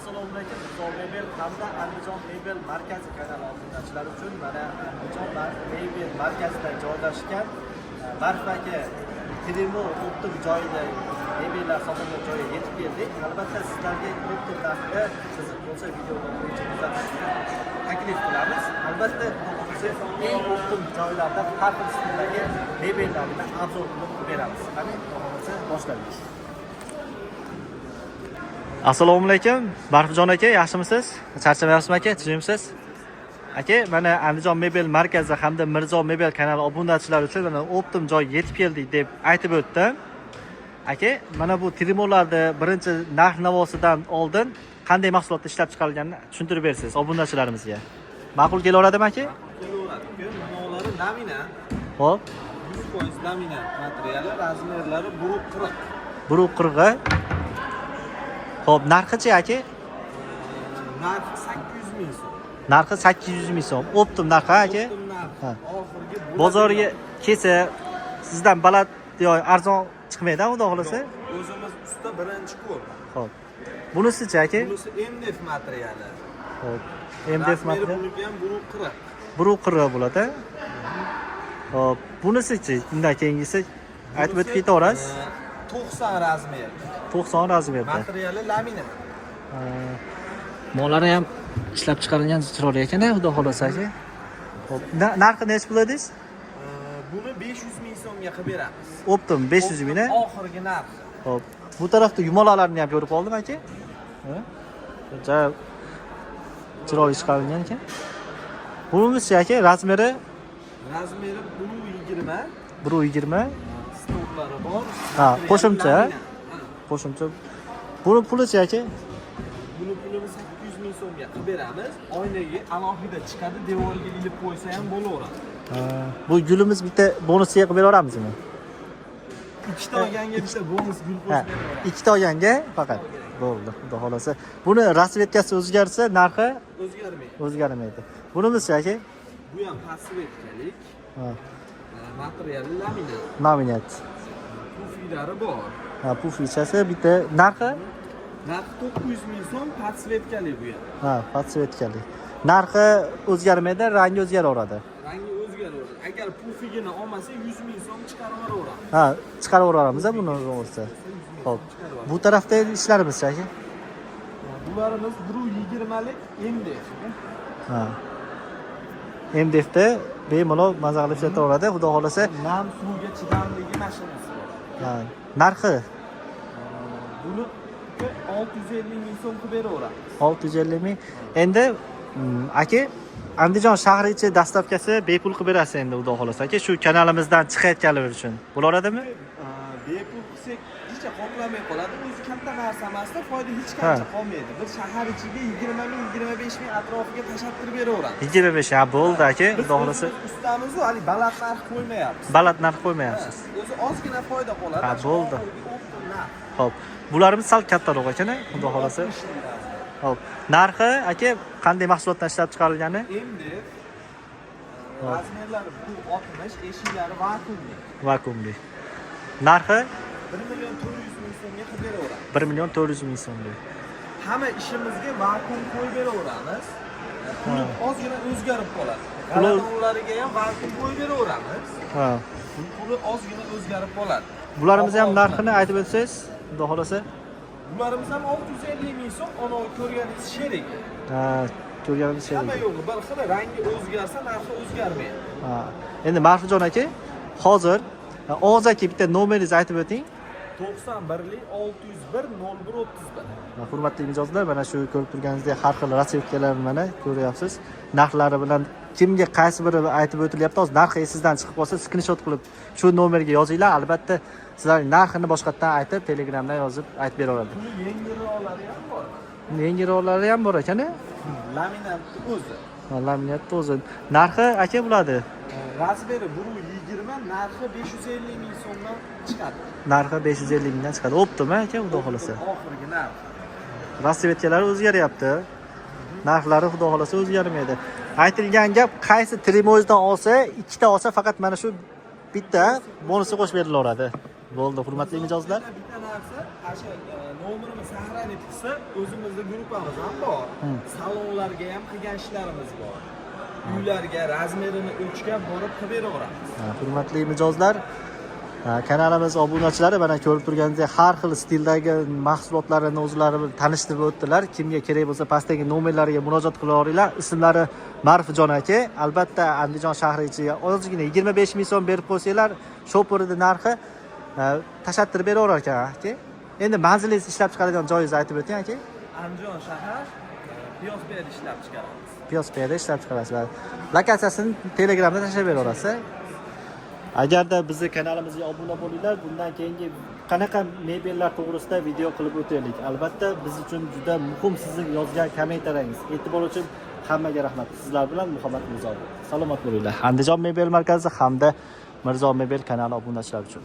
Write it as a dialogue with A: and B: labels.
A: Assalomu alaykum. Mebel hamda Andijon Mebel markazi kanali obunachilar uchun mana Andijon Mebel markazida joylashgan Marfaga Trimo optim joyida mebellar sotilgan joyga yetib keldik. Albatta sizlarga optim narxida qiziq bo'lsa videolar bo'yicha kuzatishni taklif qilamiz. Albatta siz eng optim joylarda har xil stillardagi mebellarni obzor qilib beramiz. Qani, boshlaymiz. Assalomu alaykum. Marfjon aka, yaxshimisiz? Charchamayapsizmi aka? Tinchmisiz? Aka, mana Andijon Mebel markazi hamda Mirzo Mebel kanali obunachilari uchun mana optim joy yetib keldik deb aytib o'tdim. Aka, mana bu trimolarni birinchi narx-navosidan oldin qanday mahsulotda ishlab chiqarilganini tushuntirib bersangiz obunachilarimizga. Ma'qul kelaveradimi aka?
B: Kelaveradi. Navlari lamina.
A: Xo'p.
B: 100% lamina materiali, razmerlari 140.
A: 140. Xo'p, narxi-chi aka?
B: Narxi 800 ming so'm.
A: Narxi 800 ming so'm. Optim narxi aka?
B: Ha. Oxirgi
A: Bozorga kelsa sizdan baland yo'q, arzon chiqmaydi, xudo xolasa.
B: O'zimiz usta birinchi qo'l.
A: Xo'p. Bunisi-chi aka?
B: Bunisi MDF materiali.
A: Xo'p. MDF materiali.
B: Buniki ham 140.
A: 140 bo'ladi. Xo'p, bunisi-chi? Undan keyingisi aytib o'tib ketaverasiz.
B: 90 razmer.
A: 90 razmerda.
B: Materiali lamina.
A: Mollari ham ishlab chiqarilgan chiroyli ekan, xudo xolasa aka. Xo'p, narxi necha pul dedingiz?
B: Buni 500 ming so'mga qilib beramiz.
A: Optim 500 ming.
B: Oxirgi narxi.
A: Xo'p. Bu tarafda yumaloqlarni ham ko'rib qoldim aka. Ha? Shuncha chiroyli chiqarilgan ekan. Bunisi aka razmeri?
B: Razmeri 120.
A: 120.
B: Stoklari bor.
A: Ha, qo'shimcha. Qo'shimcha. Buni pulichi aka?
B: Buni pulini 800 ming so'mga qilib beramiz. Oynaga alohida chiqadi, devorga ilib qo'ysa ham bo'laveradi.
A: Bu gulimiz bitta bonusiga qilib beraveramizmi?
B: Ikkita olganga bitta bonus gul qo'shib beraveramiz.
A: Ikkita olganga faqat. Bo'ldi, xudo xolasa. Buni rasvetkasi o'zgarsa, narxi
B: O'zgarmaydi.
A: o'zgarmaydi. Bunimizchi aka?
B: Bu ham pasvetkalik.
A: Ha,
B: Materiali lamina.
A: laminat.
B: Pufilari bor.
A: Ha, pufichasi bitta narxi?
B: Narxi 900 ming so'm, pasvetkalik bu ham.
A: Ha, pasvetkali. Narxi o'zgarmaydi, rangi o'zgaraveradi.
B: Rangi o'zgaradi. Agar pufigini olmasa 100 ming so'm chiqarib yuboramiz.
A: Ha, chiqarib yuboramiz buni bo'lsa. Xo'p. Bu tarafda ishlarimiz aka?
B: Bularimiz 120 lik MDF.
A: Ha. MDFda bemalol maza qilib ishlataveradi, xudo xolasa.
B: Nam suvga chidamligi mashinasi bor.
A: Ha, narxi
B: Buni 650 ming so'm qilib beraveramiz.
A: 650 ming. Endi aka Andijon shahri ichi dastavkasi bepul qilib berasiz endi, xudo xolasa aka, shu kanalimizdan chiqayotganlar uchun. Bo'laveradimi?
B: Bepul qilsak hech qoplamay qoladi. O'zi katta narsa emasda, foyda hech qancha qolmaydi. Bir shahar ichiga 20 ming, 25 ming atrofiga tashlab beraveramiz.
A: 25 ha, bo'ldi aka, xudo xolasa.
B: Ustamiz hali baland narx qo'ymayapmiz.
A: Baland narx qo'ymayapsiz.
B: O'zi ozgina foyda qoladi.
A: Ha, bo'ldi. Xo'p. Bularimiz sal kattaroq ekan, xudo xolasa. Xo'p. Narxi aka qanday mahsulotdan ishlab chiqarilgani?
B: MDF razmerlari 60, eshiklari vakuumli.
A: Vakuumli. Narxi
B: 1 million 400 ming so'mga qilib beraveramiz.
A: 1 million 400 ming so'mlik.
B: Hamma ishimizga vakuum qo'yib beraveramiz. Puli ozgina o'zgarib qoladi.
A: Puli
B: G'alabonlariga ham vakuum qo'yib beraveramiz.
A: Ha.
B: Puli ozgina o'zgarib qoladi.
A: Bularimiz ham narxini aytib o'tsangiz, xudo xolasa.
B: Bularimiz ham 650 ming so'm, ana ko'rganingiz sherik.
A: Ha, ko'rganimiz
B: Hamma
A: sherik.
B: yo'g'i bir xil, rangi o'zgarsa, narxi o'zgarmaydi.
A: Ha. Endi Marfjon aka, hozir og'zaki bitta nomeringizni aytib o'ting.
B: 91 601 0131.
A: Hurmatli mijozlar, mana shu ko'rib turganingizdek har xil rasvetkalarni mana ko'ryapsiz. Narxlari bilan kimga qaysi biri aytib o'tilyapti, hozir narxi esingizdan chiqib qolsa, screenshot qilib shu nomerga yozinglar. Albatta sizlarning narxini boshqatdan aytib, Telegramdan yozib aytib beraveradi.
B: Buni yengilroqlari ham bor.
A: Yangiroqlari ham bor ekan-a?
B: Laminatni o'zi.
A: Laminatni o'zi. Narxi aka bo'ladi.
B: Razmeri 120, narxi 550 ming so'mdan chiqadi.
A: Narxi 550 mingdan chiqadi. Optimi aka, xudo xolasa.
B: Oxirgi narx.
A: Rasvetkalari o'zgaryapti. Narxlari xudo xolasa o'zgarmaydi. Aytilgan gap, qaysi Trimozdan olsa, ikkita olsa faqat mana shu bitta bonusi qo'shib berilaveradi. Bo'ldi, hurmatli mijozlar.
B: Bitta narsa, o'sha nomerimiz saqlanib tursa, o'zimizning gruppamiz ham bor. Salonlarga ham qilgan ishlarimiz bor. Uylarga razmerini o'lchab borib qilib beraveramiz.
A: Hurmatli mijozlar, kanalimiz obunachilari mana ko'rib turganingizdek har xil stildagi mahsulotlarni o'zlari tanishtirib o'tdilar. Kimga kerak bo'lsa pastdagi nomerlariga murojaat qila olaringlar. Ismlari Marifjon aka. Albatta Andijon shahri ichiga ozgina 25 ming so'm berib qo'ysanglar, shopirning narxi tashattirib beraverar ekan aka. Endi manzilingiz ishlab chiqaradigan joyingizni aytib o'ting aka.
B: Andijon shahar Piyozbeyda ishlab chiqaramiz.
A: Piyozbeyda ishlab chiqarasizlar. Lokatsiyasini Telegramda tashlab beraverasiz. Agarda bizni kanalimizga obuna bo'linglar, bundan keyingi qanaqa mebellar to'g'risida video qilib o'taylik. Albatta biz uchun juda muhim sizning yozgan kommentariyangiz. E'tibor uchun hammaga rahmat. Sizlar bilan Muhammad Mirzo. Salomat bo'linglar. Andijon mebel markazi hamda Mirzo mebel kanali obunachilari uchun.